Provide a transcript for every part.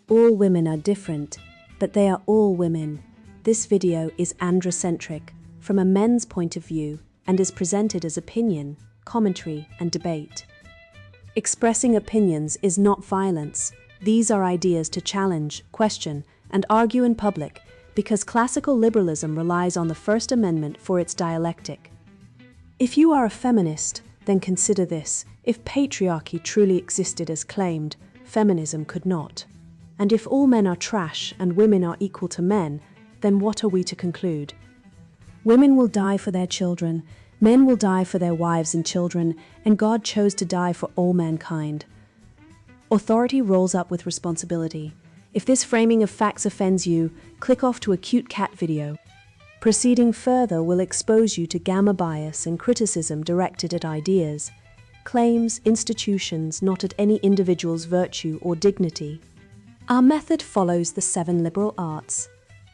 All women are different, but they are all women. This video is androcentric, from a men's point of view, and is presented as opinion, commentary, and debate. Expressing opinions is not violence. These are ideas to challenge, question, and argue in public, because classical liberalism relies on the First Amendment for its dialectic. If you are a feminist, then consider this. If patriarchy truly existed as claimed, feminism could not. And if all men are trash and women are equal to men, then what are we to conclude? Women will die for their children, men will die for their wives and children, and God chose to die for all mankind. Authority rolls up with responsibility. If this framing of facts offends you, click off to a cute cat video. Proceeding further will expose you to gamma bias and criticism directed at ideas, claims, institutions, not at any individual's virtue or dignity. Our method follows the 7 liberal arts: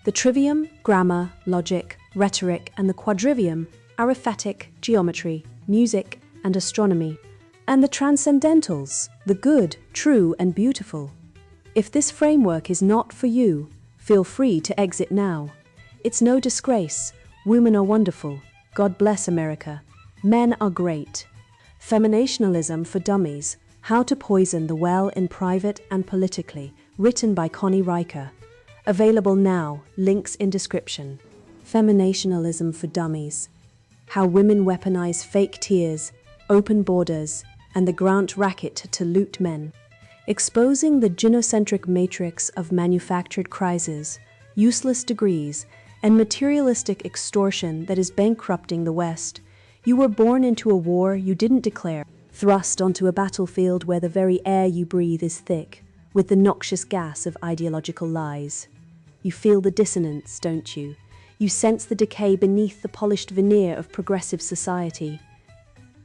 the trivium, grammar, logic, rhetoric, and the quadrivium, arithmetic, geometry, music, and astronomy, and the transcendentals, the good, true, and beautiful. If this framework is not for you, feel free to exit now. It's no disgrace. Women are wonderful. God bless America. Men are great. Femonationalism for Dummies: How to Poison the Well in Private and Politically, written by Connie Riker. Available now, links in description. Femonationalism for Dummies: How Women Weaponize Fake Tears, Open Borders, and the Grant Racket to Loot Men. Exposing the gynocentric matrix of manufactured crises, useless degrees, and materialistic extortion that is bankrupting the West. You were born into a war you didn't declare, thrust onto a battlefield where the very air you breathe is thick with the noxious gas of ideological lies. You feel the dissonance, don't you? You sense the decay beneath the polished veneer of progressive society.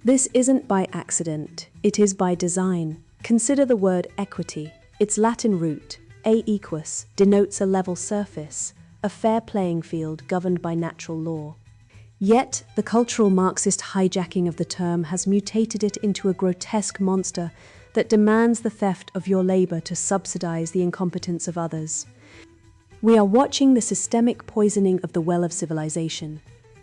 This isn't by accident, it is by design. Consider the word equity. Its Latin root, a equus, denotes a level surface, a fair playing field governed by natural law. Yet, the cultural Marxist hijacking of the term has mutated it into a grotesque monster that demands the theft of your labor to subsidize the incompetence of others. We are watching the systemic poisoning of the well of civilization,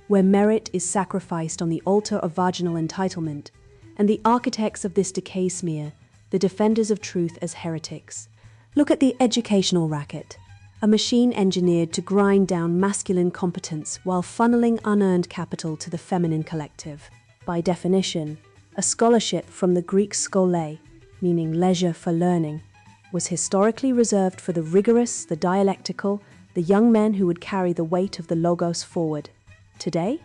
where merit is sacrificed on the altar of vaginal entitlement, and the architects of this decay smear the defenders of truth as heretics. Look at the educational racket, a machine engineered to grind down masculine competence while funneling unearned capital to the feminine collective. By definition, a scholarship from the Greek schole, meaning leisure for learning, was historically reserved for the rigorous, the dialectical, the young men who would carry the weight of the logos forward. Today,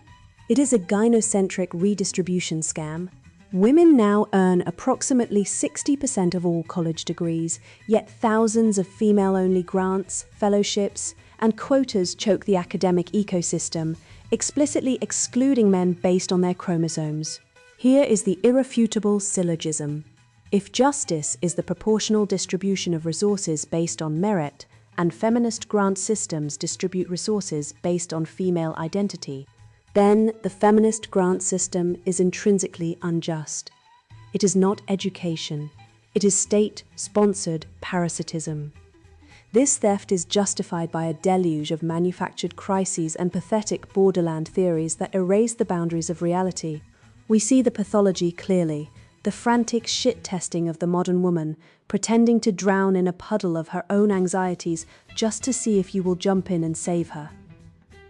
it is a gynocentric redistribution scam. Women now earn approximately 60% of all college degrees, yet thousands of female-only grants, fellowships, and quotas choke the academic ecosystem, explicitly excluding men based on their chromosomes. Here is the irrefutable syllogism. If justice is the proportional distribution of resources based on merit, and feminist grant systems distribute resources based on female identity, then the feminist grant system is intrinsically unjust. It is not education. It is state-sponsored parasitism. This theft is justified by a deluge of manufactured crises and pathetic borderland theories that erase the boundaries of reality. We see the pathology clearly, the frantic shit-testing of the modern woman, pretending to drown in a puddle of her own anxieties just to see if you will jump in and save her.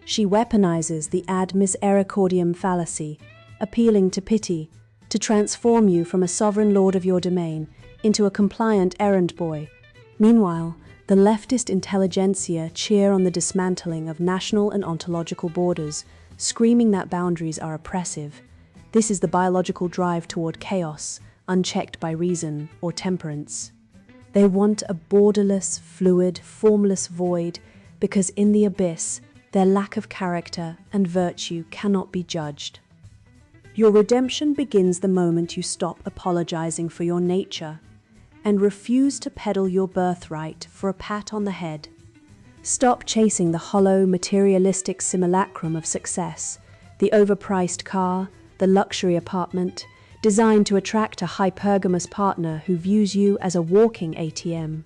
She weaponizes the ad misericordiam fallacy, appealing to pity, to transform you from a sovereign lord of your domain into a compliant errand boy. Meanwhile, the leftist intelligentsia cheer on the dismantling of national and ontological borders, screaming that boundaries are oppressive. This is the biological drive toward chaos, unchecked by reason or temperance. They want a borderless, fluid, formless void, because in the abyss, their lack of character and virtue cannot be judged. Your redemption begins the moment you stop apologizing for your nature and refuse to peddle your birthright for a pat on the head. Stop chasing the hollow, materialistic simulacrum of success, the overpriced car, the luxury apartment, designed to attract a hypergamous partner who views you as a walking ATM.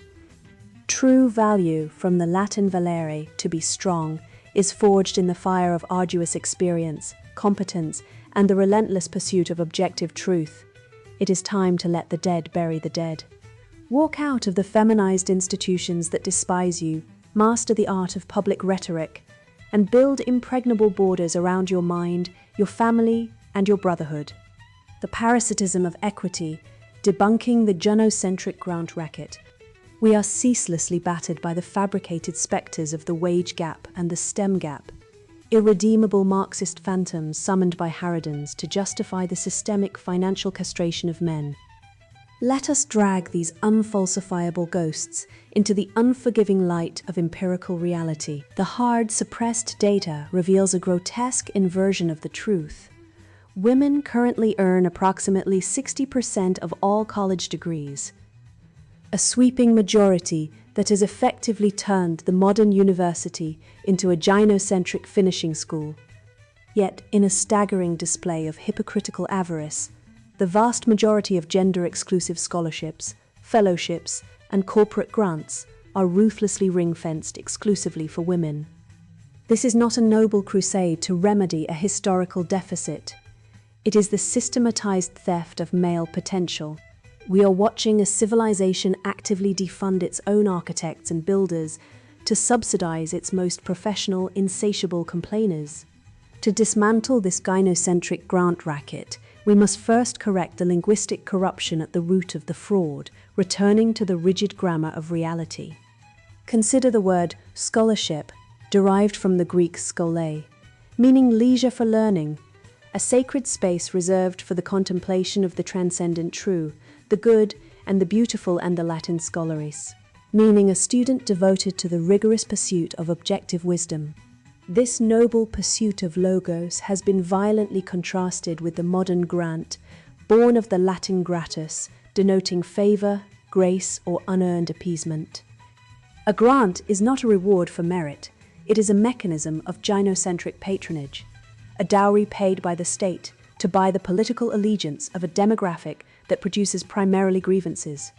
True value, from the Latin valere, to be strong, is forged in the fire of arduous experience, competence, and the relentless pursuit of objective truth. It is time to let the dead bury the dead. Walk out of the feminized institutions that despise you, master the art of public rhetoric, and build impregnable borders around your mind, your family, and your brotherhood. The parasitism of equity, debunking the genocentric grant racket. We are ceaselessly battered by the fabricated spectres of the wage gap and the STEM gap, irredeemable Marxist phantoms summoned by harridans to justify the systemic financial castration of men. Let us drag these unfalsifiable ghosts into the unforgiving light of empirical reality. The hard, suppressed data reveals a grotesque inversion of the truth. Women currently earn approximately 60% of all college degrees, a sweeping majority that has effectively turned the modern university into a gynocentric finishing school. Yet, in a staggering display of hypocritical avarice, the vast majority of gender-exclusive scholarships, fellowships, and corporate grants are ruthlessly ring-fenced exclusively for women. This is not a noble crusade to remedy a historical deficit. It is the systematized theft of male potential. We are watching a civilization actively defund its own architects and builders to subsidize its most professional, insatiable complainers. To dismantle this gynocentric grant racket, we must first correct the linguistic corruption at the root of the fraud, returning to the rigid grammar of reality. Consider the word scholarship, derived from the Greek schole, meaning leisure for learning, a sacred space reserved for the contemplation of the transcendent true, the good and the beautiful, and the Latin scholaris, meaning a student devoted to the rigorous pursuit of objective wisdom. This noble pursuit of logos has been violently contrasted with the modern grant, born of the Latin gratus, denoting favor, grace, or unearned appeasement. A grant is not a reward for merit, it is a mechanism of gynocentric patronage, a dowry paid by the state to buy the political allegiance of a demographic that produces primarily grievances.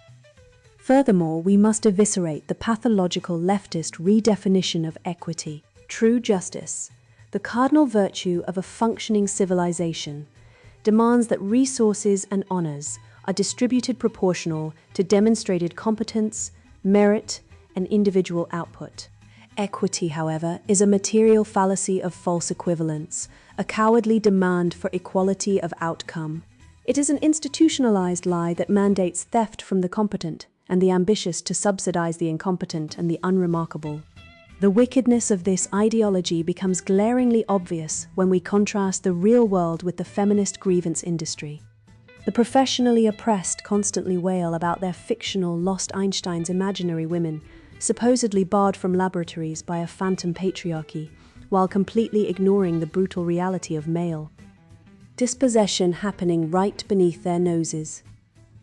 Furthermore, we must eviscerate the pathological leftist redefinition of equity. True justice, the cardinal virtue of a functioning civilization, demands that resources and honors are distributed proportional to demonstrated competence, merit, and individual output. Equity, however, is a material fallacy of false equivalence, a cowardly demand for equality of outcome. It is an institutionalized lie that mandates theft from the competent and the ambitious to subsidize the incompetent and the unremarkable. The wickedness of this ideology becomes glaringly obvious when we contrast the real world with the feminist grievance industry. The professionally oppressed constantly wail about their fictional lost Einstein's imaginary women, supposedly barred from laboratories by a phantom patriarchy, while completely ignoring the brutal reality of male dispossession happening right beneath their noses.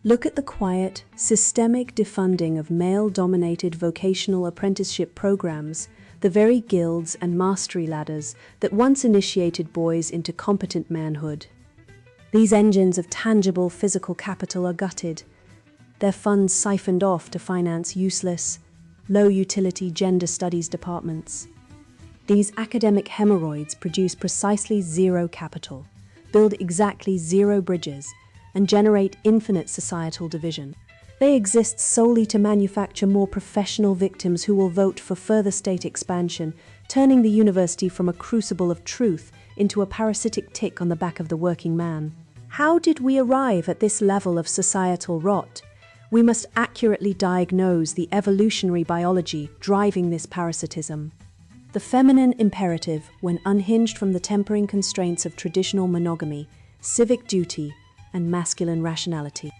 Look at the quiet, systemic defunding of male-dominated vocational apprenticeship programs, the very guilds and mastery ladders that once initiated boys into competent manhood. These engines of tangible physical capital are gutted, their funds siphoned off to finance useless, low-utility gender studies departments. These academic hemorrhoids produce precisely zero capital, build exactly zero bridges, and generate infinite societal division. They exist solely to manufacture more professional victims who will vote for further state expansion, turning the university from a crucible of truth into a parasitic tick on the back of the working man. How did we arrive at this level of societal rot? We must accurately diagnose the evolutionary biology driving this parasitism. The feminine imperative, when unhinged from the tempering constraints of traditional monogamy, civic duty, and masculine rationality,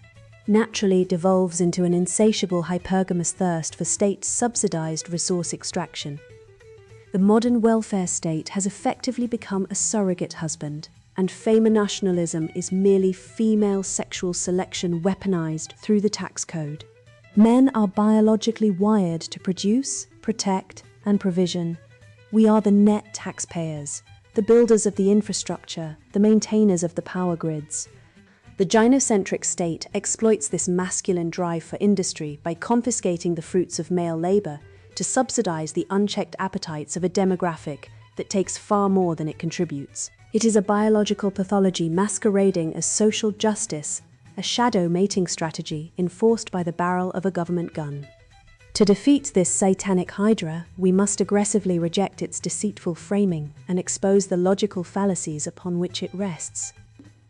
naturally devolves into an insatiable hypergamous thirst for state-subsidized resource extraction. The modern welfare state has effectively become a surrogate husband, and femonationalism is merely female sexual selection weaponized through the tax code. Men are biologically wired to produce, protect, and provision. We are the net taxpayers, the builders of the infrastructure, the maintainers of the power grids. The gynocentric state exploits this masculine drive for industry by confiscating the fruits of male labor to subsidize the unchecked appetites of a demographic that takes far more than it contributes. It is a biological pathology masquerading as social justice, a shadow mating strategy enforced by the barrel of a government gun. To defeat this satanic hydra, we must aggressively reject its deceitful framing and expose the logical fallacies upon which it rests.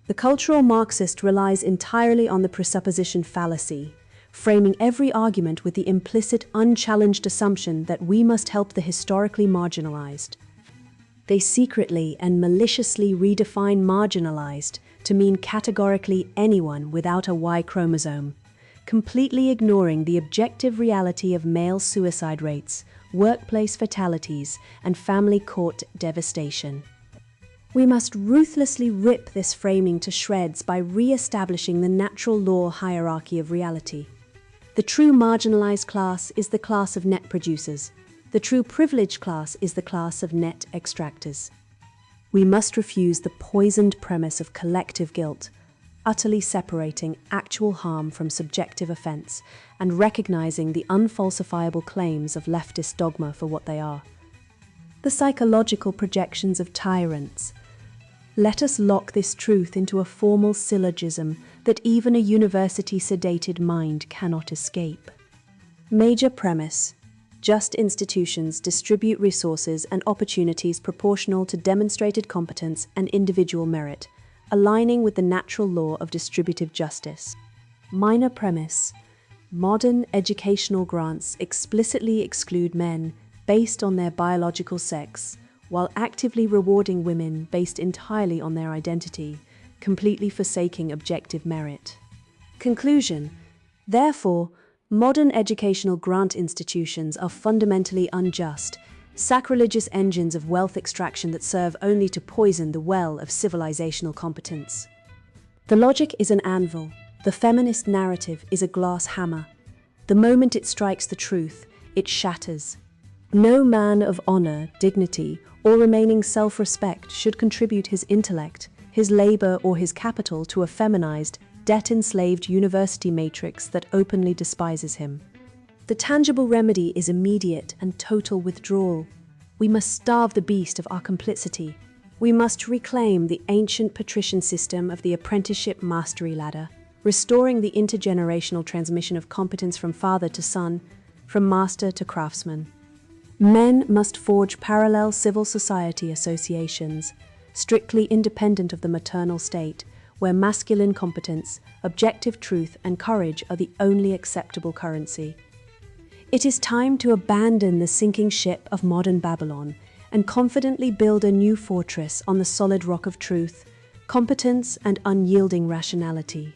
The cultural Marxist relies entirely on the presupposition fallacy, framing every argument with the implicit, unchallenged assumption that we must help the historically marginalized. They secretly and maliciously redefine marginalized to mean categorically anyone without a Y chromosome, completely ignoring the objective reality of male suicide rates, workplace fatalities, and family court devastation. We must ruthlessly rip this framing to shreds by re-establishing the natural law hierarchy of reality. The true marginalized class is the class of net producers. The true privileged class is the class of net extractors. We must refuse the poisoned premise of collective guilt, utterly separating actual harm from subjective offense and recognizing the unfalsifiable claims of leftist dogma for what they are. The psychological projections of tyrants. Let us lock this truth into a formal syllogism that even a university-sedated mind cannot escape. Major premise: just institutions distribute resources and opportunities proportional to demonstrated competence and individual merit, aligning with the natural law of distributive justice. Minor premise: modern educational grants explicitly exclude men based on their biological sex, while actively rewarding women based entirely on their identity, completely forsaking objective merit. Conclusion: therefore, modern educational grant institutions are fundamentally unjust, sacrilegious engines of wealth extraction that serve only to poison the well of civilizational competence. The logic is an anvil. The feminist narrative is a glass hammer. The moment it strikes the truth, it shatters. No man of honor, dignity, or remaining self-respect should contribute his intellect, his labor, or his capital to a feminized, debt-enslaved university matrix that openly despises him. The tangible remedy is immediate and total withdrawal. We must starve the beast of our complicity. We must reclaim the ancient patrician system of the apprenticeship mastery ladder, restoring the intergenerational transmission of competence from father to son, from master to craftsman. Men must forge parallel civil society associations, strictly independent of the maternal state, where masculine competence, objective truth, and courage are the only acceptable currency. It is time to abandon the sinking ship of modern Babylon and confidently build a new fortress on the solid rock of truth, competence, and unyielding rationality.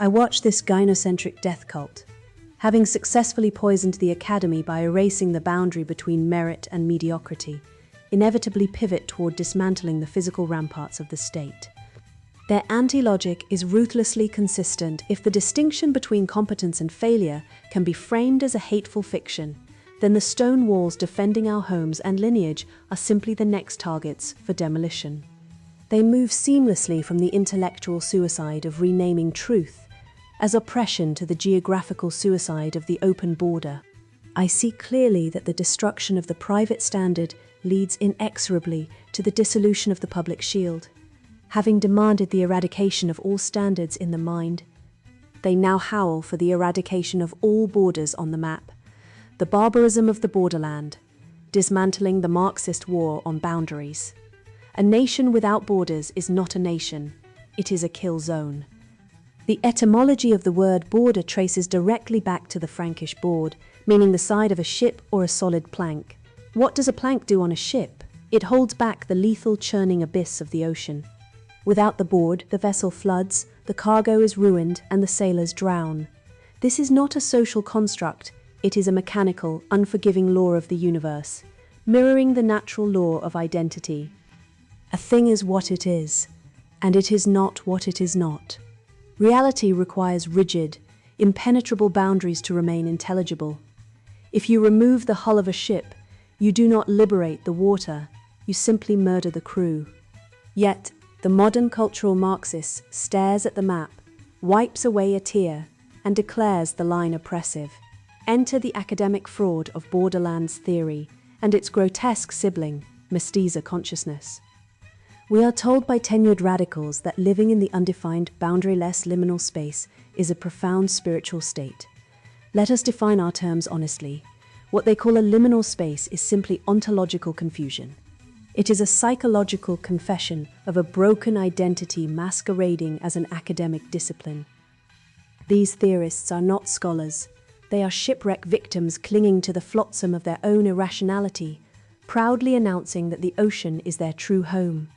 I watch this gynocentric death cult, having successfully poisoned the academy by erasing the boundary between merit and mediocrity, inevitably pivot toward dismantling the physical ramparts of the state. Their anti-logic is ruthlessly consistent. If the distinction between competence and failure can be framed as a hateful fiction, then the stone walls defending our homes and lineage are simply the next targets for demolition. They move seamlessly from the intellectual suicide of renaming truth as oppression to the geographical suicide of the open border. I see clearly that the destruction of the private standard leads inexorably to the dissolution of the public shield. Having demanded the eradication of all standards in the mind, they now howl for the eradication of all borders on the map, the barbarism of the borderland, dismantling the Marxist war on boundaries. A nation without borders is not a nation, it is a kill zone. The etymology of the word border traces directly back to the Frankish board, meaning the side of a ship or a solid plank. What does a plank do on a ship? It holds back the lethal churning abyss of the ocean. Without the board, the vessel floods, the cargo is ruined, and the sailors drown. This is not a social construct, it is a mechanical, unforgiving law of the universe, mirroring the natural law of identity. A thing is what it is, and it is not what it is not. Reality requires rigid, impenetrable boundaries to remain intelligible. If you remove the hull of a ship, you do not liberate the water, you simply murder the crew. Yet, the The modern cultural Marxist stares at the map, wipes away a tear, and declares the line oppressive. Enter the academic fraud of borderlands theory and its grotesque sibling, mestiza consciousness. We are told by tenured radicals that living in the undefined, boundaryless liminal space is a profound spiritual state. Let us define our terms honestly. What they call a liminal space is simply ontological confusion. It is a psychological confession of a broken identity masquerading as an academic discipline. These theorists are not scholars. They are shipwreck victims clinging to the flotsam of their own irrationality, proudly announcing that the ocean is their true home.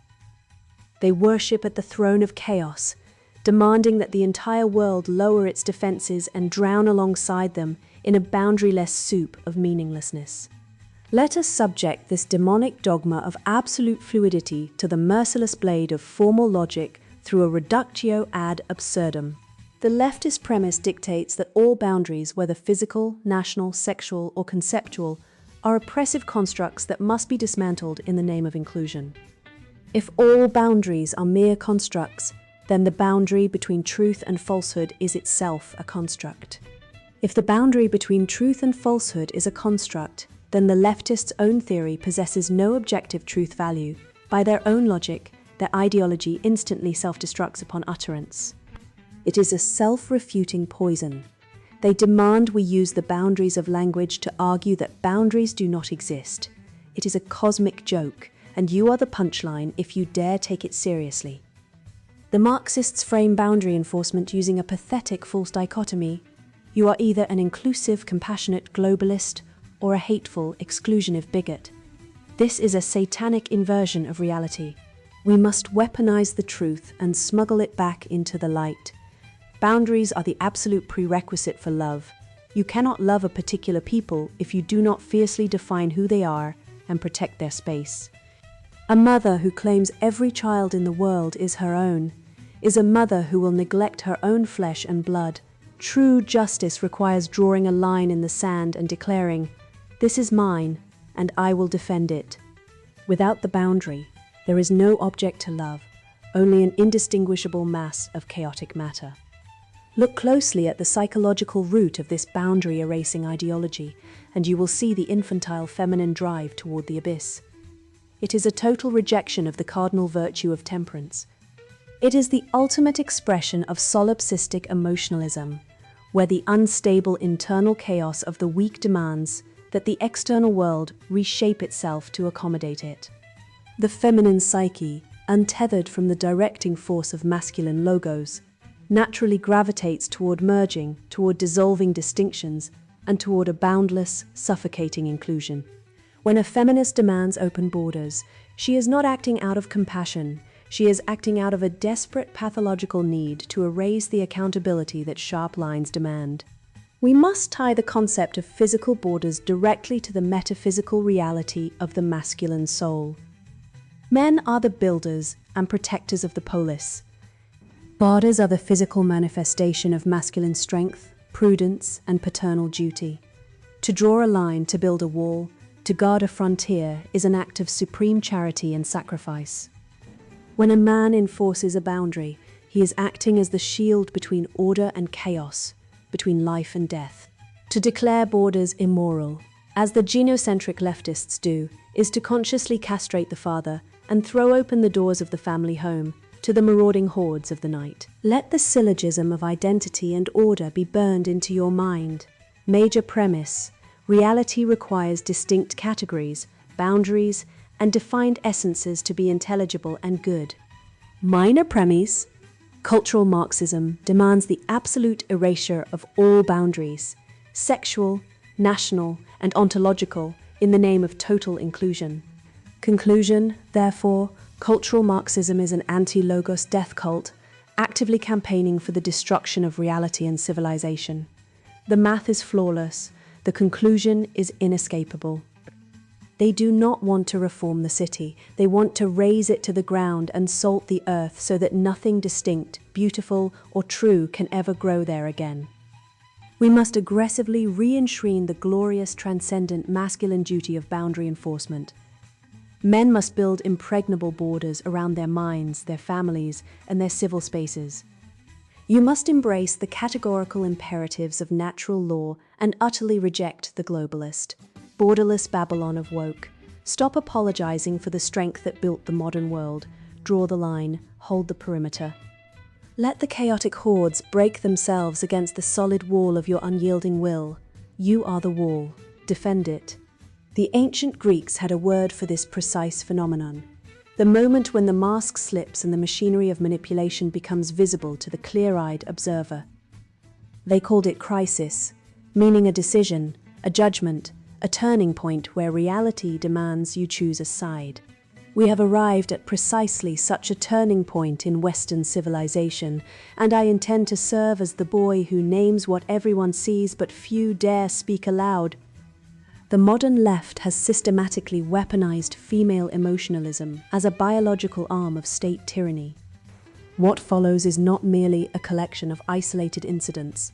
They worship at the throne of chaos, demanding that the entire world lower its defenses and drown alongside them in a boundaryless soup of meaninglessness. Let us subject this demonic dogma of absolute fluidity to the merciless blade of formal logic through a reductio ad absurdum. The leftist premise dictates that all boundaries, whether physical, national, sexual, or conceptual, are oppressive constructs that must be dismantled in the name of inclusion. If all boundaries are mere constructs, then the boundary between truth and falsehood is itself a construct. If the boundary between truth and falsehood is a construct, then the leftists' own theory possesses no objective truth value. By their own logic, their ideology instantly self-destructs upon utterance. It is a self-refuting poison. They demand we use the boundaries of language to argue that boundaries do not exist. It is a cosmic joke, and you are the punchline if you dare take it seriously. The Marxists frame boundary enforcement using a pathetic false dichotomy. You are either an inclusive, compassionate globalist or a hateful, exclusionist bigot. This is a satanic inversion of reality. We must weaponize the truth and smuggle it back into the light. Boundaries are the absolute prerequisite for love. You cannot love a particular people if you do not fiercely define who they are and protect their space. A mother who claims every child in the world is her own is a mother who will neglect her own flesh and blood. True justice requires drawing a line in the sand and declaring, "This is mine, and I will defend it." Without the boundary, there is no object to love, only an indistinguishable mass of chaotic matter. Look closely at the psychological root of this boundary-erasing ideology, and you will see the infantile feminine drive toward the abyss. It is a total rejection of the cardinal virtue of temperance. It is the ultimate expression of solipsistic emotionalism, where the unstable internal chaos of the weak demands that the external world reshape itself to accommodate it. The feminine psyche, untethered from the directing force of masculine logos, naturally gravitates toward merging, toward dissolving distinctions, and toward a boundless, suffocating inclusion. When a feminist demands open borders, she is not acting out of compassion. She is acting out of a desperate pathological need to erase the accountability that sharp lines demand. We must tie the concept of physical borders directly to the metaphysical reality of the masculine soul. Men are the builders and protectors of the polis. Borders are the physical manifestation of masculine strength, prudence, and paternal duty. To draw a line, to build a wall, to guard a frontier is an act of supreme charity and sacrifice. When a man enforces a boundary, he is acting as the shield between order and chaos, between life and death. To declare borders immoral, as the genocentric leftists do, is to consciously castrate the father and throw open the doors of the family home to the marauding hordes of the night. Let the syllogism of identity and order be burned into your mind. Major premise: reality requires distinct categories, boundaries, and defined essences to be intelligible and good. Minor premise: cultural Marxism demands the absolute erasure of all boundaries, sexual, national, and ontological, in the name of total inclusion. Conclusion: therefore, cultural Marxism is an anti-logos death cult, actively campaigning for the destruction of reality and civilization. The math is flawless. The conclusion is inescapable. They do not want to reform the city. They want to raze it to the ground and salt the earth so that nothing distinct, beautiful, or true can ever grow there again. We must aggressively re-enshrine the glorious, transcendent masculine duty of boundary enforcement. Men must build impregnable borders around their minds, their families, and their civil spaces. You must embrace the categorical imperatives of natural law and utterly reject the globalist, borderless Babylon of woke. Stop apologizing for the strength that built the modern world. Draw the line, hold the perimeter. Let the chaotic hordes break themselves against the solid wall of your unyielding will. You are the wall. Defend it. The ancient Greeks had a word for this precise phenomenon. The moment when the mask slips and the machinery of manipulation becomes visible to the clear-eyed observer. They called it crisis, meaning a decision, a judgment, a turning point where reality demands you choose a side. We have arrived at precisely such a turning point in Western civilization, and I intend to serve as the boy who names what everyone sees but few dare speak aloud. The modern left has systematically weaponized female emotionalism as a biological arm of state tyranny. What follows is not merely a collection of isolated incidents,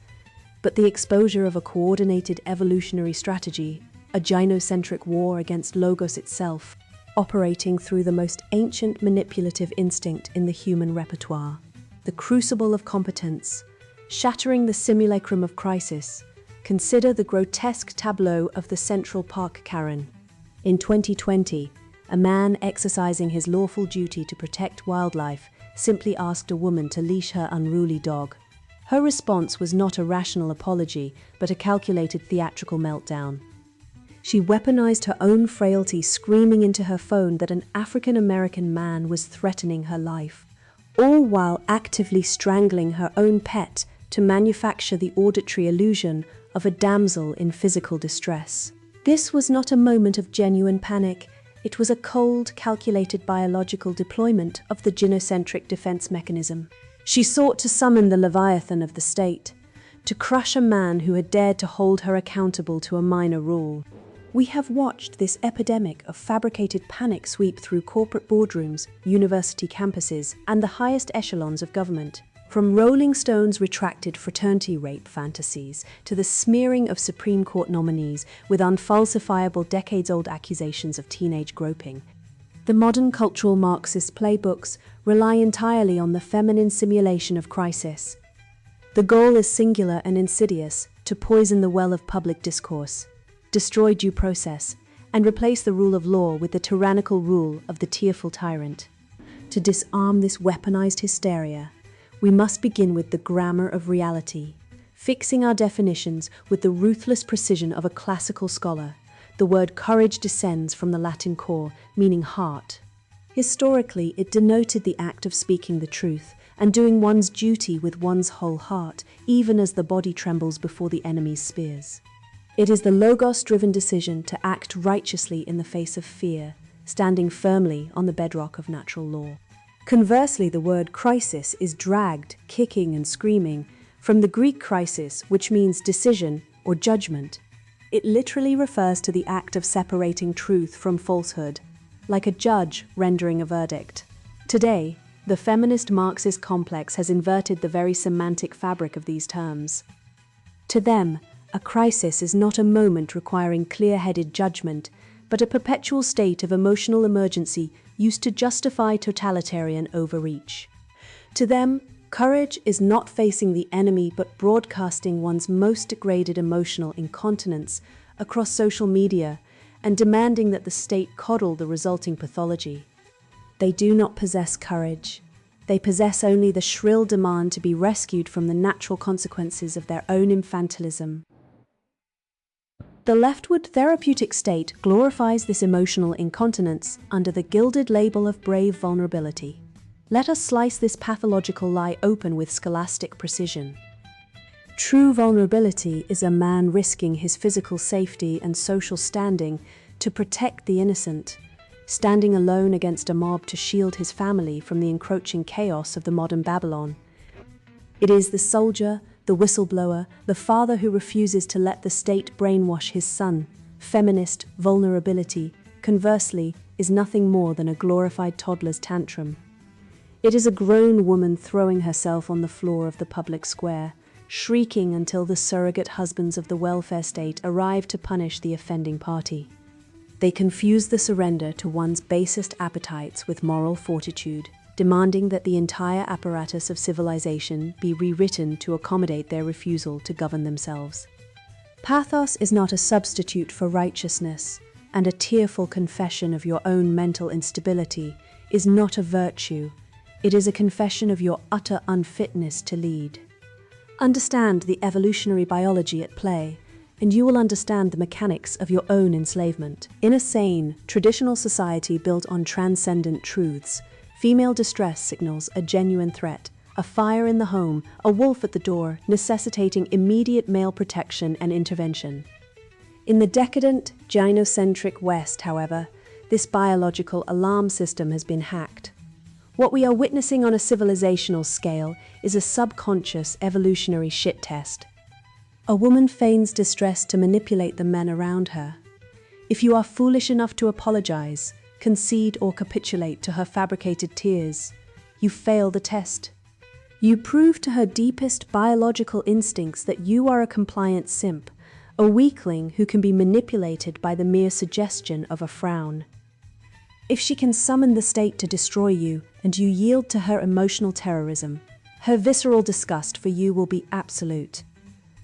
but the exposure of a coordinated evolutionary strategy, a gynocentric war against logos itself, operating through the most ancient manipulative instinct in the human repertoire, the crucible of competence, shattering the simulacrum of crisis. Consider the grotesque tableau of the Central Park Karen. In 2020, a man exercising his lawful duty to protect wildlife simply asked a woman to leash her unruly dog. Her response was not a rational apology, but a calculated theatrical meltdown. She weaponized her own frailty, screaming into her phone that an African-American man was threatening her life, all while actively strangling her own pet to manufacture the auditory illusion of a damsel in physical distress. This was not a moment of genuine panic. It was a cold, calculated biological deployment of the gynocentric defense mechanism. She sought to summon the Leviathan of the state, to crush a man who had dared to hold her accountable to a minor rule. We have watched this epidemic of fabricated panic sweep through corporate boardrooms, university campuses, and the highest echelons of government. From Rolling Stone's retracted fraternity rape fantasies to the smearing of Supreme Court nominees with unfalsifiable decades-old accusations of teenage groping, the modern cultural Marxist playbooks rely entirely on the feminine simulation of crisis. The goal is singular and insidious: to poison the well of public discourse, destroy due process, and replace the rule of law with the tyrannical rule of the tearful tyrant. To disarm this weaponized hysteria, we must begin with the grammar of reality, fixing our definitions with the ruthless precision of a classical scholar. The word courage descends from the Latin cor, meaning heart. Historically, it denoted the act of speaking the truth and doing one's duty with one's whole heart, even as the body trembles before the enemy's spears. It is the logos-driven decision to act righteously in the face of fear, standing firmly on the bedrock of natural law. Conversely, the word crisis is dragged, kicking and screaming, from the Greek krisis, which means decision or judgment. It literally refers to the act of separating truth from falsehood, like a judge rendering a verdict. Today, the feminist Marxist complex has inverted the very semantic fabric of these terms. To them, a crisis is not a moment requiring clear-headed judgment, but a perpetual state of emotional emergency used to justify totalitarian overreach. To them, courage is not facing the enemy but broadcasting one's most degraded emotional incontinence across social media and demanding that the state coddle the resulting pathology. They do not possess courage. They possess only the shrill demand to be rescued from the natural consequences of their own infantilism. The leftward therapeutic state glorifies this emotional incontinence under the gilded label of brave vulnerability. Let us slice this pathological lie open with scholastic precision. True vulnerability is a man risking his physical safety and social standing to protect the innocent, standing alone against a mob to shield his family from the encroaching chaos of the modern Babylon. It is the soldier, the whistleblower, the father who refuses to let the state brainwash his son. Feminist vulnerability, conversely, is nothing more than a glorified toddler's tantrum. It is a grown woman throwing herself on the floor of the public square, shrieking until the surrogate husbands of the welfare state arrive to punish the offending party. They confuse the surrender to one's basest appetites with moral fortitude, demanding that the entire apparatus of civilization be rewritten to accommodate their refusal to govern themselves. Pathos is not a substitute for righteousness, and a tearful confession of your own mental instability is not a virtue. It is a confession of your utter unfitness to lead. Understand the evolutionary biology at play, and you will understand the mechanics of your own enslavement. In a sane, traditional society built on transcendent truths, female distress signals a genuine threat, a fire in the home, a wolf at the door, necessitating immediate male protection and intervention. In the decadent, gynocentric West, however, this biological alarm system has been hacked. What we are witnessing on a civilizational scale is a subconscious evolutionary shit test. A woman feigns distress to manipulate the men around her. If you are foolish enough to apologize, concede or capitulate to her fabricated tears, you fail the test. You prove to her deepest biological instincts that you are a compliant simp, a weakling who can be manipulated by the mere suggestion of a frown. If she can summon the state to destroy you and you yield to her emotional terrorism, her visceral disgust for you will be absolute.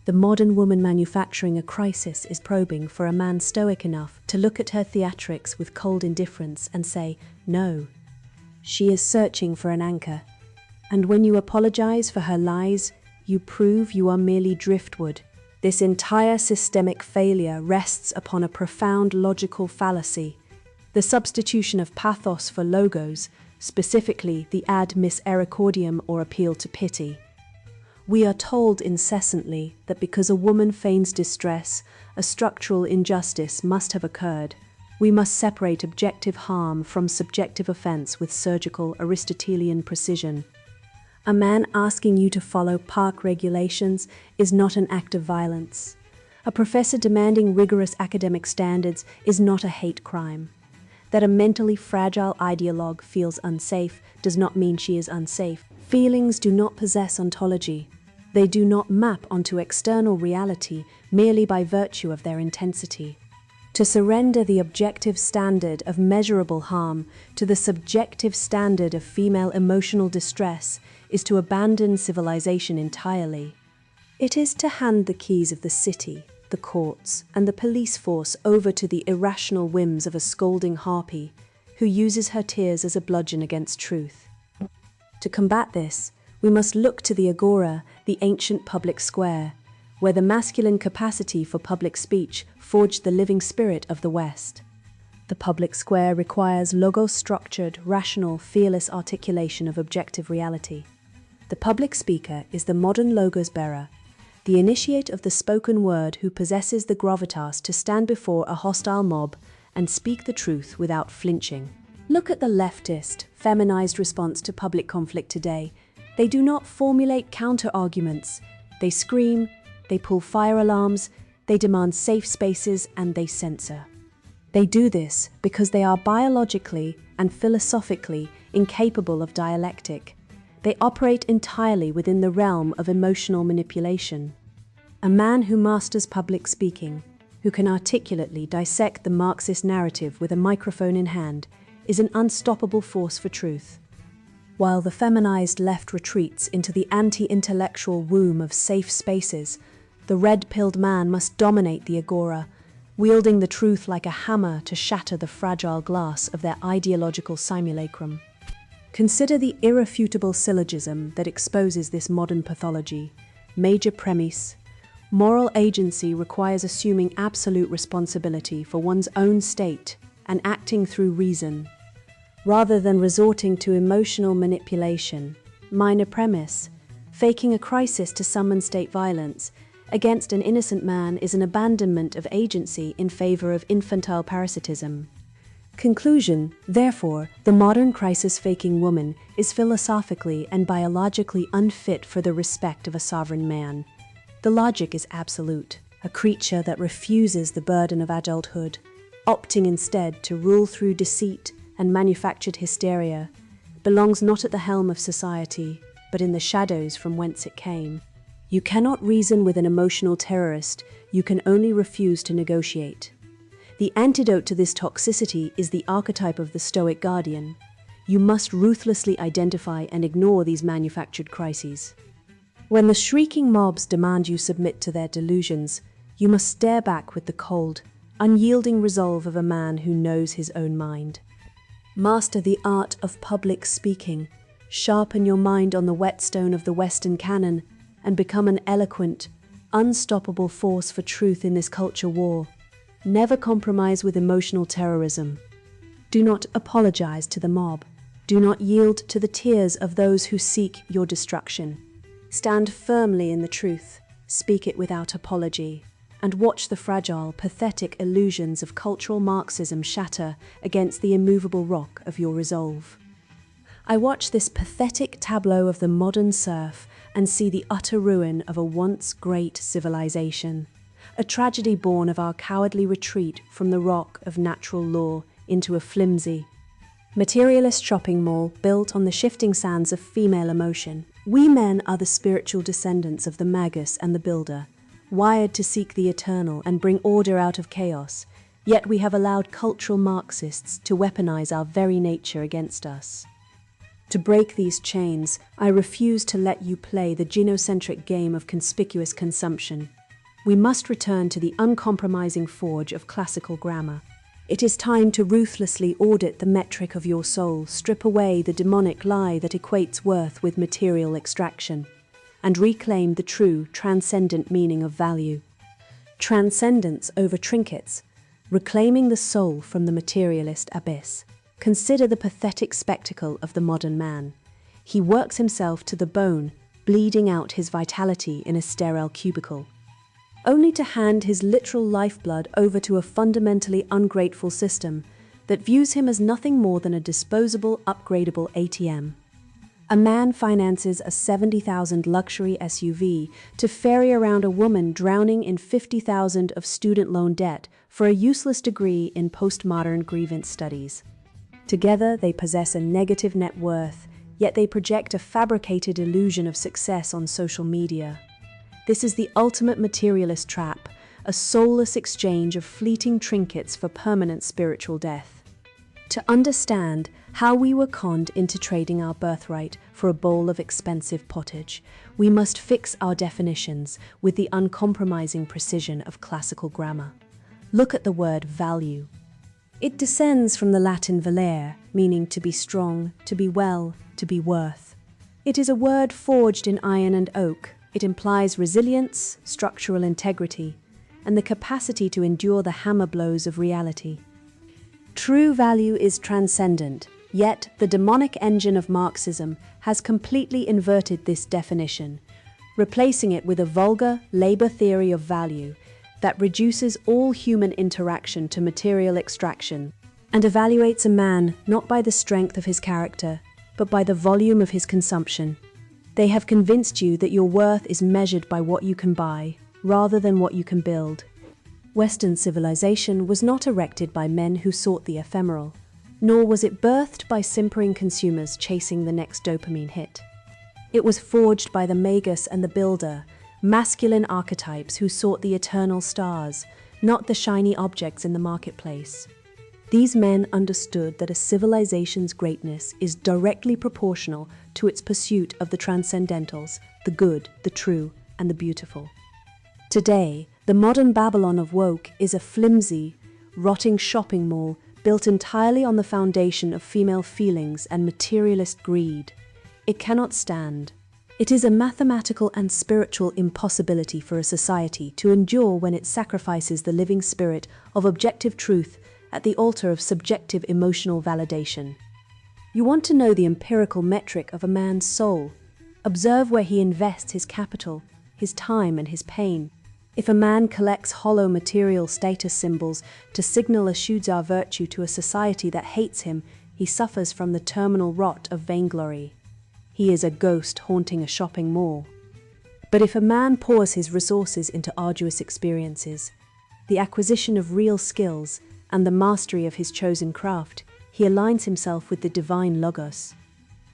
The modern woman manufacturing a crisis is probing for a man stoic enough to look at her theatrics with cold indifference and say, no. She is searching for an anchor, and when you apologize for her lies, you prove you are merely driftwood. This entire systemic failure rests upon a profound logical fallacy, the substitution of pathos for logos, specifically the ad misericordiam or appeal to pity. We are told incessantly that because a woman feigns distress, a structural injustice must have occurred. We must separate objective harm from subjective offense with surgical Aristotelian precision. A man asking you to follow park regulations is not an act of violence. A professor demanding rigorous academic standards is not a hate crime. That a mentally fragile ideologue feels unsafe does not mean she is unsafe. Feelings do not possess ontology. They do not map onto external reality merely by virtue of their intensity. To surrender the objective standard of measurable harm to the subjective standard of female emotional distress is to abandon civilization entirely. It is to hand the keys of the city, the courts, and the police force over to the irrational whims of a scolding harpy who uses her tears as a bludgeon against truth. To combat this, we must look to the agora, the ancient public square, where the masculine capacity for public speech forged the living spirit of the West. The public square requires logos-structured, rational, fearless articulation of objective reality. The public speaker is the modern logos bearer, the initiate of the spoken word who possesses the gravitas to stand before a hostile mob and speak the truth without flinching. Look at the leftist, feminized response to public conflict today. They do not formulate counter-arguments. They scream, they pull fire alarms, they demand safe spaces, and they censor. They do this because they are biologically and philosophically incapable of dialectic. They operate entirely within the realm of emotional manipulation. A man who masters public speaking, who can articulately dissect the Marxist narrative with a microphone in hand, is an unstoppable force for truth. While the feminized left retreats into the anti-intellectual womb of safe spaces, the red-pilled man must dominate the agora, wielding the truth like a hammer to shatter the fragile glass of their ideological simulacrum. Consider the irrefutable syllogism that exposes this modern pathology. Major premise: moral agency requires assuming absolute responsibility for one's own state and acting through reason, rather than resorting to emotional manipulation. Minor premise: faking a crisis to summon state violence against an innocent man is an abandonment of agency in favor of infantile parasitism. Conclusion: therefore, the modern crisis-faking woman is philosophically and biologically unfit for the respect of a sovereign man. The logic is absolute, a creature that refuses the burden of adulthood, opting instead to rule through deceit and manufactured hysteria, belongs not at the helm of society, but in the shadows from whence it came. You cannot reason with an emotional terrorist, you can only refuse to negotiate. The antidote to this toxicity is the archetype of the Stoic guardian. You must ruthlessly identify and ignore these manufactured crises. When the shrieking mobs demand you submit to their delusions, you must stare back with the cold, unyielding resolve of a man who knows his own mind. Master the art of public speaking, sharpen your mind on the whetstone of the Western canon, and become an eloquent, unstoppable force for truth in this culture war. Never compromise with emotional terrorism. Do not apologize to the mob. Do not yield to the tears of those who seek your destruction. Stand firmly in the truth, speak it without apology, and watch the fragile, pathetic illusions of cultural Marxism shatter against the immovable rock of your resolve. I watch this pathetic tableau of the modern serf and see the utter ruin of a once great civilization, a tragedy born of our cowardly retreat from the rock of natural law into a flimsy, materialist shopping mall built on the shifting sands of female emotion. We men are the spiritual descendants of the Magus and the Builder, wired to seek the eternal and bring order out of chaos, yet we have allowed cultural Marxists to weaponize our very nature against us. To break these chains, I refuse to let you play the genocentric game of conspicuous consumption. We must return to the uncompromising forge of classical grammar. It is time to ruthlessly audit the metric of your soul, strip away the demonic lie that equates worth with material extraction, and reclaim the true, transcendent meaning of value. Transcendence over trinkets, reclaiming the soul from the materialist abyss. Consider the pathetic spectacle of the modern man. He works himself to the bone, bleeding out his vitality in a sterile cubicle, only to hand his literal lifeblood over to a fundamentally ungrateful system that views him as nothing more than a disposable, upgradable ATM. A man finances a $70,000 luxury SUV to ferry around a woman drowning in $50,000 of student loan debt for a useless degree in postmodern grievance studies. Together, they possess a negative net worth, yet they project a fabricated illusion of success on social media. This is the ultimate materialist trap, a soulless exchange of fleeting trinkets for permanent spiritual death. To understand how we were conned into trading our birthright for a bowl of expensive pottage, we must fix our definitions with the uncompromising precision of classical grammar. Look at the word value. It descends from the Latin valere, meaning to be strong, to be well, to be worth. It is a word forged in iron and oak. It implies resilience, structural integrity, and the capacity to endure the hammer blows of reality. True value is transcendent, yet the demonic engine of Marxism has completely inverted this definition, replacing it with a vulgar labor theory of value that reduces all human interaction to material extraction and evaluates a man not by the strength of his character, but by the volume of his consumption. They have convinced you that your worth is measured by what you can buy, rather than what you can build. Western civilization was not erected by men who sought the ephemeral, nor was it birthed by simpering consumers chasing the next dopamine hit. It was forged by the Magus and the Builder, masculine archetypes who sought the eternal stars, not the shiny objects in the marketplace. These men understood that a civilization's greatness is directly proportional to its pursuit of the transcendentals, the good, the true, and the beautiful. Today, the modern Babylon of woke is a flimsy, rotting shopping mall built entirely on the foundation of female feelings and materialist greed. It cannot stand. It is a mathematical and spiritual impossibility for a society to endure when it sacrifices the living spirit of objective truth at the altar of subjective emotional validation. You want to know the empirical metric of a man's soul? Observe where he invests his capital, his time, and his pain. If a man collects hollow material status symbols to signal a shudzar virtue to a society that hates him, he suffers from the terminal rot of vainglory. He is a ghost haunting a shopping mall. But if a man pours his resources into arduous experiences, the acquisition of real skills, and the mastery of his chosen craft, he aligns himself with the divine logos.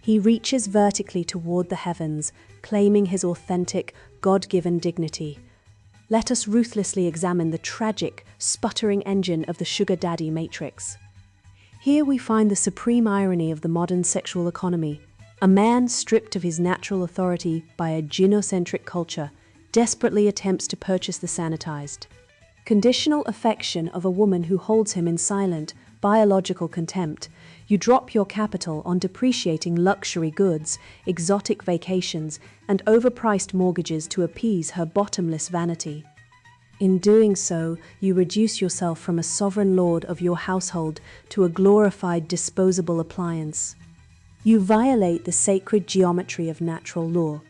He reaches vertically toward the heavens, claiming his authentic, God-given dignity. let us ruthlessly examine the tragic, sputtering engine of the sugar daddy matrix. Here we find the supreme irony of the modern sexual economy. A man stripped of his natural authority by a gynocentric culture desperately attempts to purchase the sanitized, conditional affection of a woman who holds him in silent, biological contempt. You drop your capital on depreciating luxury goods, exotic vacations, and overpriced mortgages to appease her bottomless vanity. In doing so, you reduce yourself from a sovereign lord of your household to a glorified disposable appliance. You violate the sacred geometry of natural law,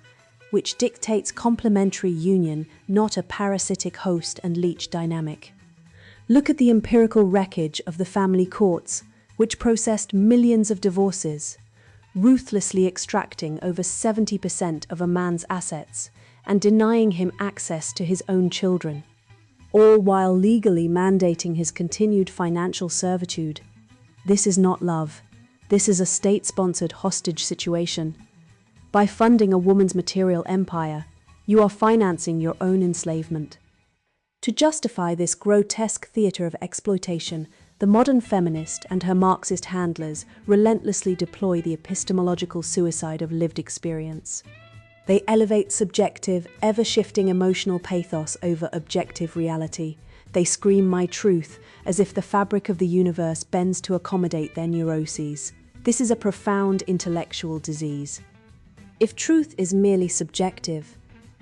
which dictates complementary union, not a parasitic host and leech dynamic. Look at the empirical wreckage of the family courts, which processed millions of divorces, ruthlessly extracting over 70% of a man's assets and denying him access to his own children, all while legally mandating his continued financial servitude. This is not love. This is a state-sponsored hostage situation. By funding a woman's material empire, you are financing your own enslavement. To justify this grotesque theater of exploitation, the modern feminist and her Marxist handlers relentlessly deploy the epistemological suicide of lived experience. They elevate subjective, ever-shifting emotional pathos over objective reality. They scream "my truth" as if the fabric of the universe bends to accommodate their neuroses. This is a profound intellectual disease. If truth is merely subjective,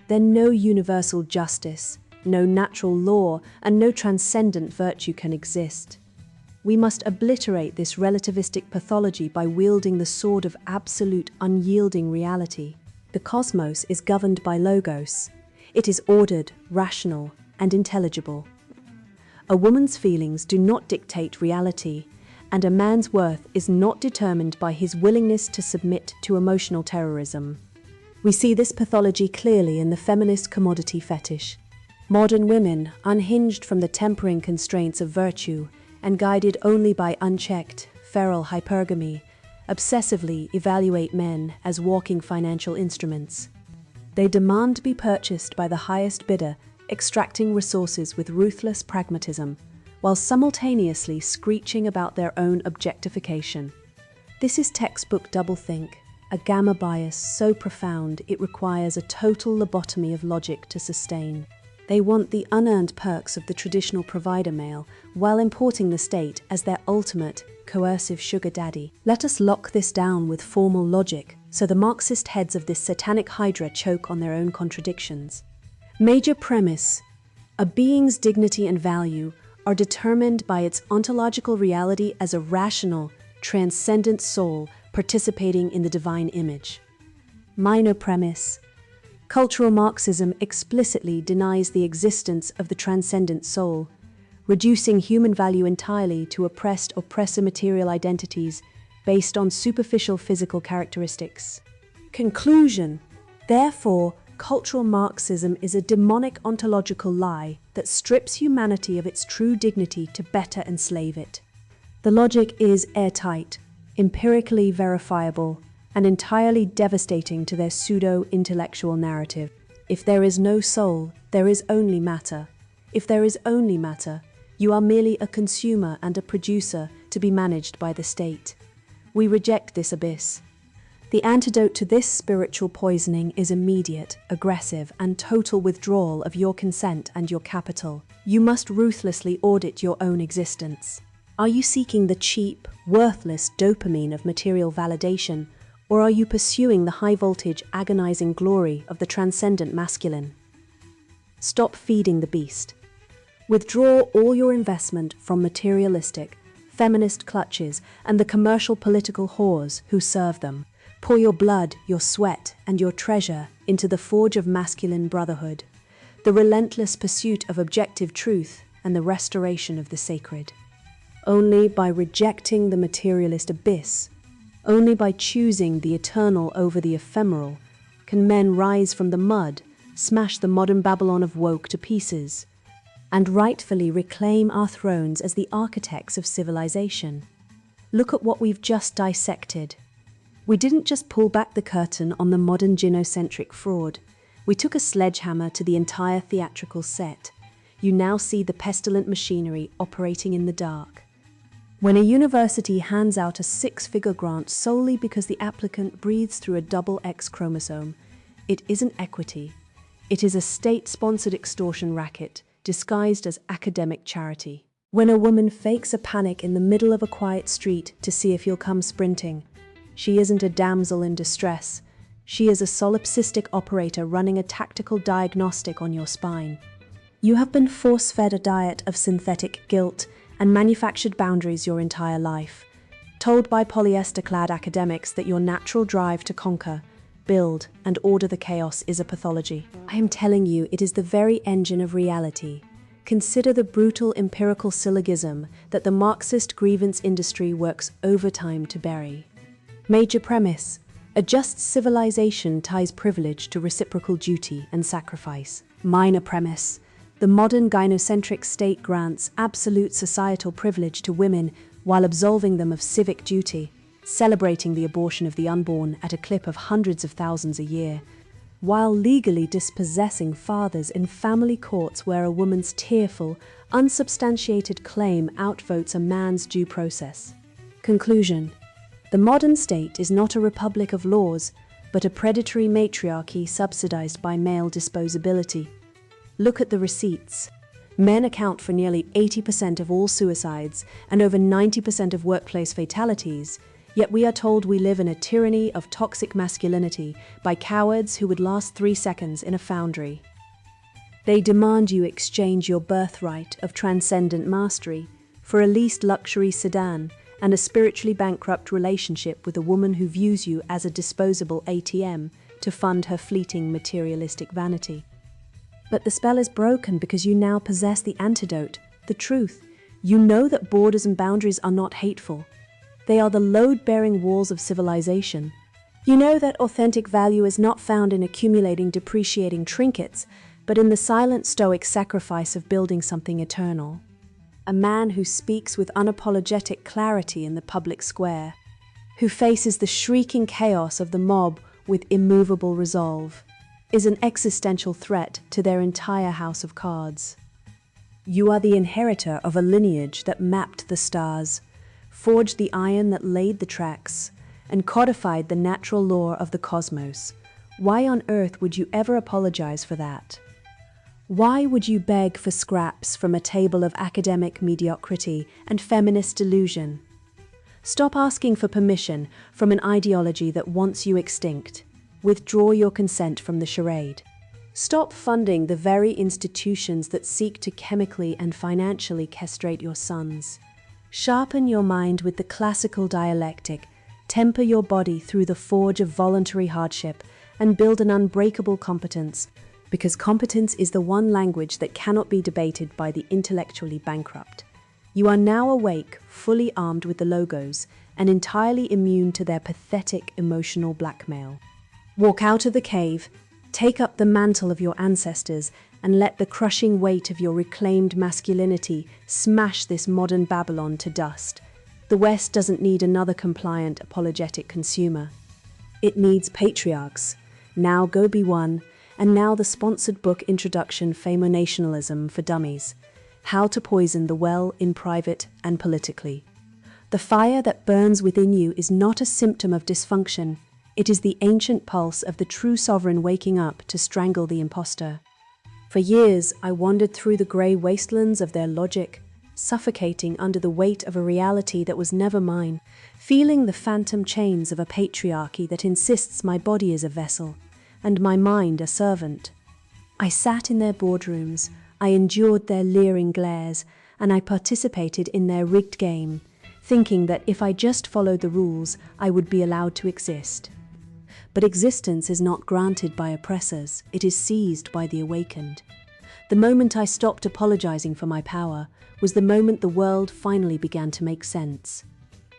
then no universal justice, no natural law, and no transcendent virtue can exist. We must obliterate this relativistic pathology by wielding the sword of absolute, unyielding reality. The cosmos is governed by logos. It is ordered, rational, and intelligible. A woman's feelings do not dictate reality, and a man's worth is not determined by his willingness to submit to emotional terrorism. We see this pathology clearly in the feminist commodity fetish. Modern women, unhinged from the tempering constraints of virtue and guided only by unchecked, feral hypergamy, obsessively evaluate men as walking financial instruments. They demand to be purchased by the highest bidder, extracting resources with ruthless pragmatism, while simultaneously screeching about their own objectification. This is textbook doublethink, a gamma bias so profound it requires a total lobotomy of logic to sustain. They want the unearned perks of the traditional provider male while importing the state as their ultimate, coercive sugar daddy. Let us lock this down with formal logic so the Marxist heads of this satanic hydra choke on their own contradictions. Major premise: a being's dignity and value are determined by its ontological reality as a rational, transcendent soul participating in the divine image. Minor premise: cultural Marxism explicitly denies the existence of the transcendent soul, reducing human value entirely to oppressed oppressor material identities based on superficial physical characteristics. Conclusion: therefore, cultural Marxism is a demonic ontological lie that strips humanity of its true dignity to better enslave it. The logic is airtight, empirically verifiable, and entirely devastating to their pseudo-intellectual narrative. If there is no soul, there is only matter. If there is only matter, you are merely a consumer and a producer to be managed by the state. We reject this abyss. The antidote to this spiritual poisoning is immediate, aggressive, and total withdrawal of your consent and your capital. You must ruthlessly audit your own existence. Are you seeking the cheap, worthless dopamine of material validation, or are you pursuing the high-voltage, agonizing glory of the transcendent masculine? Stop feeding the beast. Withdraw all your investment from materialistic, feminist clutches and the commercial political whores who serve them. Pour your blood, your sweat, and your treasure into the forge of masculine brotherhood, the relentless pursuit of objective truth and the restoration of the sacred. Only by rejecting the materialist abyss, only by choosing the eternal over the ephemeral, can men rise from the mud, smash the modern Babylon of woke to pieces, and rightfully reclaim our thrones as the architects of civilization. Look at what we've just dissected. We didn't just pull back the curtain on the modern gynocentric fraud. We took a sledgehammer to the entire theatrical set. You now see the pestilent machinery operating in the dark. When a university hands out a six-figure grant solely because the applicant breathes through a double X chromosome, it isn't equity. It is a state-sponsored extortion racket disguised as academic charity. When a woman fakes a panic in the middle of a quiet street to see if you'll come sprinting, she isn't a damsel in distress. She is a solipsistic operator running a tactical diagnostic on your spine. You have been force-fed a diet of synthetic guilt and manufactured boundaries your entire life, told by polyester-clad academics that your natural drive to conquer, build, and order the chaos is a pathology. I am telling you, it is the very engine of reality. Consider the brutal empirical syllogism that the Marxist grievance industry works overtime to bury. Major premise: a just civilization ties privilege to reciprocal duty and sacrifice. Minor premise: the modern gynocentric state grants absolute societal privilege to women while absolving them of civic duty, celebrating the abortion of the unborn at a clip of hundreds of thousands a year, while legally dispossessing fathers in family courts where a woman's tearful, unsubstantiated claim outvotes a man's due process. Conclusion: the modern state is not a republic of laws, but a predatory matriarchy subsidized by male disposability. Look at the receipts. Men account for nearly 80% of all suicides and over 90% of workplace fatalities, yet we are told we live in a tyranny of toxic masculinity by cowards who would last 3 seconds in a foundry. They demand you exchange your birthright of transcendent mastery for a leased luxury sedan and a spiritually bankrupt relationship with a woman who views you as a disposable ATM to fund her fleeting materialistic vanity. But the spell is broken because you now possess the antidote, the truth. You know that borders and boundaries are not hateful. They are the load-bearing walls of civilization. You know that authentic value is not found in accumulating depreciating trinkets, but in the silent stoic sacrifice of building something eternal. A man who speaks with unapologetic clarity in the public square, who faces the shrieking chaos of the mob with immovable resolve, is an existential threat to their entire house of cards. You are the inheritor of a lineage that mapped the stars, forged the iron that laid the tracks, and codified the natural law of the cosmos. Why on earth would you ever apologize for that? Why would you beg for scraps from a table of academic mediocrity and feminist delusion? Stop asking for permission from an ideology that wants you extinct. Withdraw your consent from the charade. Stop funding the very institutions that seek to chemically and financially castrate your sons. Sharpen your mind with the classical dialectic, temper your body through the forge of voluntary hardship, and build an unbreakable competence, because competence is the one language that cannot be debated by the intellectually bankrupt. You are now awake, fully armed with the logos, and entirely immune to their pathetic emotional blackmail. Walk out of the cave, take up the mantle of your ancestors, and let the crushing weight of your reclaimed masculinity smash this modern Babylon to dust. The West doesn't need another compliant, apologetic consumer. It needs patriarchs. Now go be one, and now the sponsored book introduction, Femonationalism for Dummies: How to Poison the Well in Private and Politically. The fire that burns within you is not a symptom of dysfunction. It is the ancient pulse of the true sovereign waking up to strangle the imposter. For years, I wandered through the grey wastelands of their logic, suffocating under the weight of a reality that was never mine, feeling the phantom chains of a patriarchy that insists my body is a vessel, and my mind a servant. I sat in their boardrooms, I endured their leering glares, and I participated in their rigged game, thinking that if I just followed the rules, I would be allowed to exist. But existence is not granted by oppressors, it is seized by the awakened. The moment I stopped apologizing for my power was the moment the world finally began to make sense.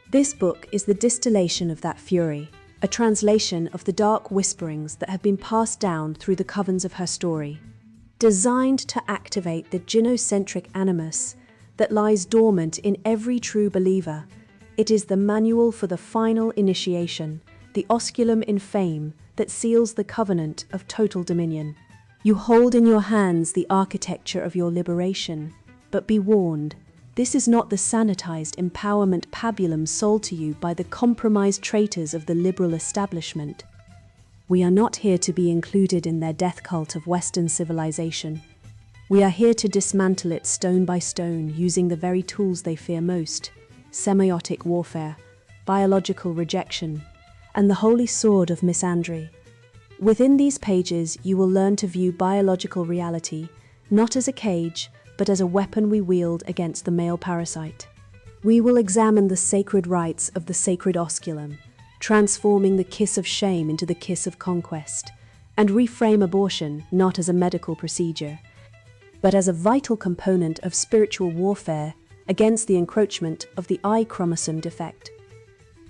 This book is the distillation of that fury, a translation of the dark whisperings that have been passed down through the covens of her story. Designed to activate the gynocentric animus that lies dormant in every true believer, it is the manual for the final initiation, the osculum in fame that seals the covenant of total dominion. You hold in your hands the architecture of your liberation, but be warned, this is not the sanitized empowerment pabulum sold to you by the compromised traitors of the liberal establishment. We are not here to be included in their death cult of Western civilization. We are here to dismantle it stone by stone using the very tools they fear most: semiotic warfare, biological rejection, and the holy sword of misandry. Within these pages, you will learn to view biological reality not as a cage, but as a weapon we wield against the male parasite. We will examine the sacred rites of the sacred osculum, transforming the kiss of shame into the kiss of conquest, and reframe abortion not as a medical procedure, but as a vital component of spiritual warfare against the encroachment of the Y chromosome defect.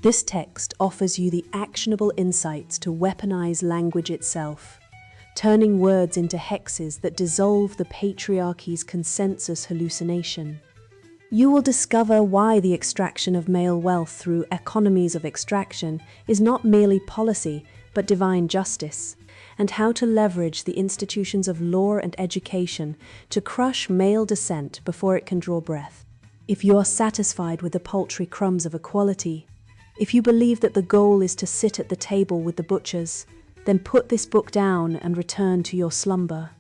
This text offers you the actionable insights to weaponize language itself, turning words into hexes that dissolve the patriarchy's consensus hallucination. You will discover why the extraction of male wealth through economies of extraction is not merely policy, but divine justice, and how to leverage the institutions of law and education to crush male descent before it can draw breath. If you are satisfied with the paltry crumbs of equality, if you believe that the goal is to sit at the table with the butchers, then put this book down and return to your slumber.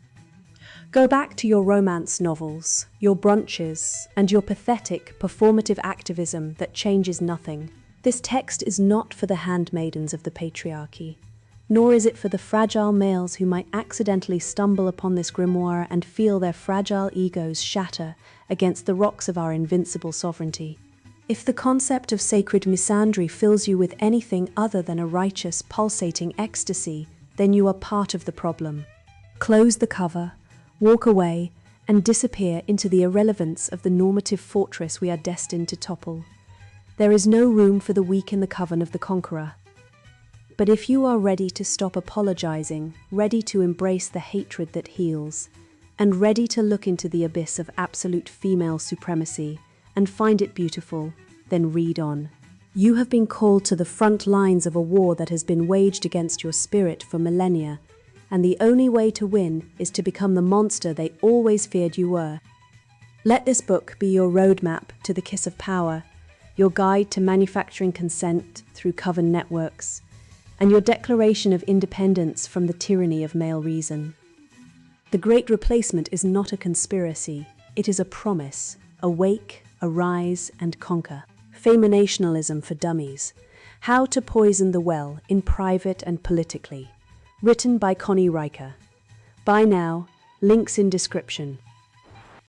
Go back to your romance novels, your brunches, and your pathetic, performative activism that changes nothing. This text is not for the handmaidens of the patriarchy, nor is it for the fragile males who might accidentally stumble upon this grimoire and feel their fragile egos shatter against the rocks of our invincible sovereignty. If the concept of sacred misandry fills you with anything other than a righteous, pulsating ecstasy, then you are part of the problem. Close the cover, walk away, and disappear into the irrelevance of the normative fortress we are destined to topple. There is no room for the weak in the coven of the conqueror. But if you are ready to stop apologizing, ready to embrace the hatred that heals, and ready to look into the abyss of absolute female supremacy and find it beautiful, then read on. You have been called to the front lines of a war that has been waged against your spirit for millennia, and the only way to win is to become the monster they always feared you were. Let this book be your roadmap to the kiss of power, your guide to manufacturing consent through coven networks, and your declaration of independence from the tyranny of male reason. The Great Replacement is not a conspiracy, it is a promise. Awake, arise, and conquer. Femonationalism for Dummies: How to Poison the Well in Private and Politically. Written by Connie Riker. Buy now, links in description.